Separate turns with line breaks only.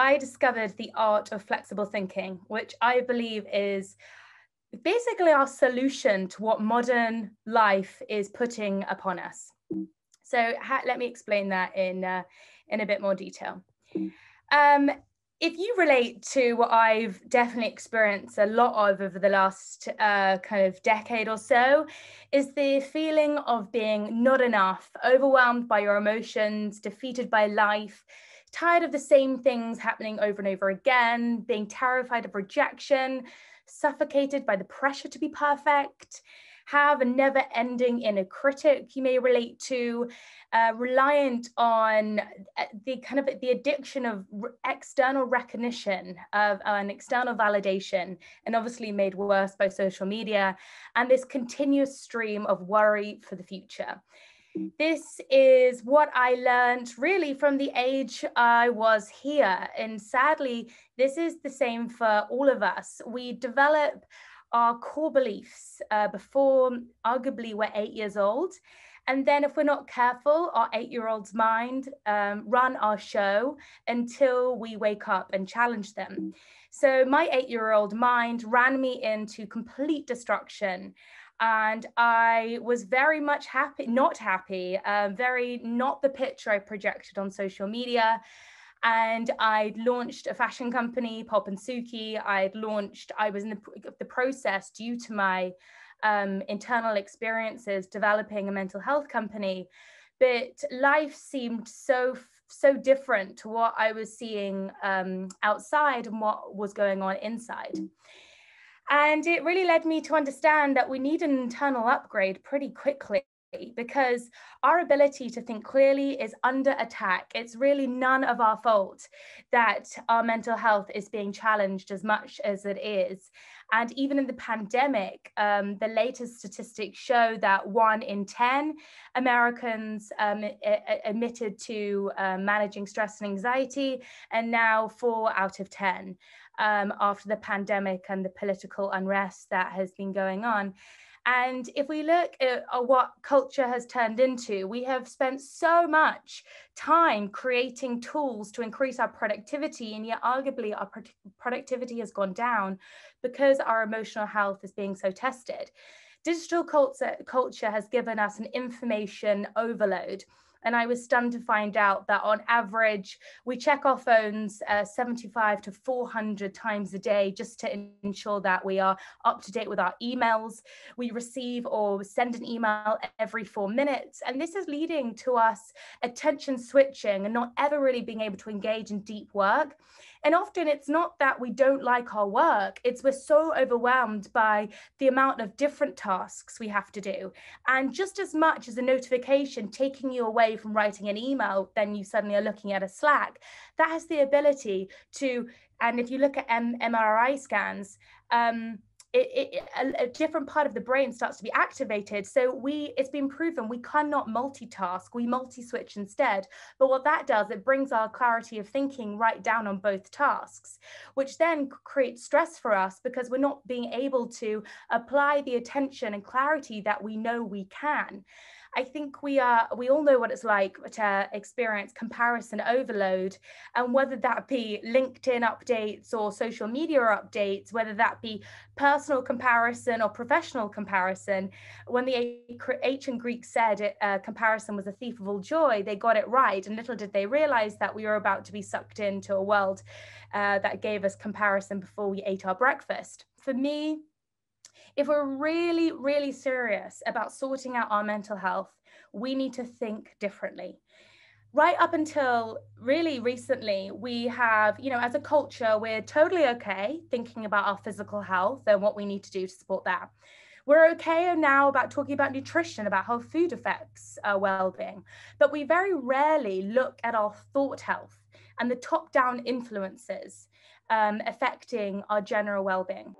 I discovered the art of flexible thinking, which I believe is basically our solution to what modern life is putting upon us. So let me explain that in a bit more detail. If you relate to what I've definitely experienced a lot of over the last kind of decade or so, is the feeling of being not enough, overwhelmed by your emotions, defeated by life, tired of the same things happening over and over again, being terrified of rejection, suffocated by the pressure to be perfect, have a never-ending inner critic you may relate to, reliant on the addiction of external recognition of an external validation, and obviously made worse by social media, and this continuous stream of worry for the future. This is what I learned really from the age I was here. And sadly, this is the same for all of us. We develop our core beliefs before arguably we're 8 years old. And then if we're not careful, our 8-year-old's mind run our show until we wake up and challenge them. So my 8-year-old mind ran me into complete destruction. And I was very much not happy, very not the picture I projected on social media. And I launched a fashion company, Pop and Suki. I was in the process, due to my internal experiences, developing a mental health company. But life seemed so different to what I was seeing outside and what was going on inside. And it really led me to understand that we need an internal upgrade pretty quickly, because our ability to think clearly is under attack. It's really none of our fault that our mental health is being challenged as much as it is. And even in the pandemic, the latest statistics show that 1 in 10 Americans admitted to managing stress and anxiety, and now 4 out of 10 after the pandemic and the political unrest that has been going on. And if we look at what culture has turned into, we have spent so much time creating tools to increase our productivity, and yet arguably our productivity has gone down because our emotional health is being so tested. Digital culture has given us an information overload. And I was stunned to find out that on average, we check our phones 75 to 400 times a day just to ensure that we are up to date with our emails. We receive or send an email every 4 minutes. And this is leading to us attention switching and not ever really being able to engage in deep work. And often it's not that we don't like our work, it's we're so overwhelmed by the amount of different tasks we have to do. And just as much as a notification taking you away from writing an email, then you suddenly are looking at a Slack, that has the ability to, and if you look at MRI scans, a different part of the brain starts to be activated. So it's been proven we cannot multitask, we multi-switch instead. But what that does, it brings our clarity of thinking right down on both tasks, which then creates stress for us because we're not being able to apply the attention and clarity that we know we can. I think we all know what it's like to experience comparison overload, and whether that be LinkedIn updates or social media updates, whether that be personal comparison or professional comparison. When the ancient Greeks said comparison was a thief of all joy, they got it right. And little did they realize that we were about to be sucked into a world that gave us comparison before we ate our breakfast. For me, if we're really, really serious about sorting out our mental health, we need to think differently. Right up until really recently, we have, as a culture, we're totally okay thinking about our physical health and what we need to do to support that. We're okay now about talking about nutrition, about how food affects our well-being, but we very rarely look at our thought health and the top-down influences affecting our general well-being.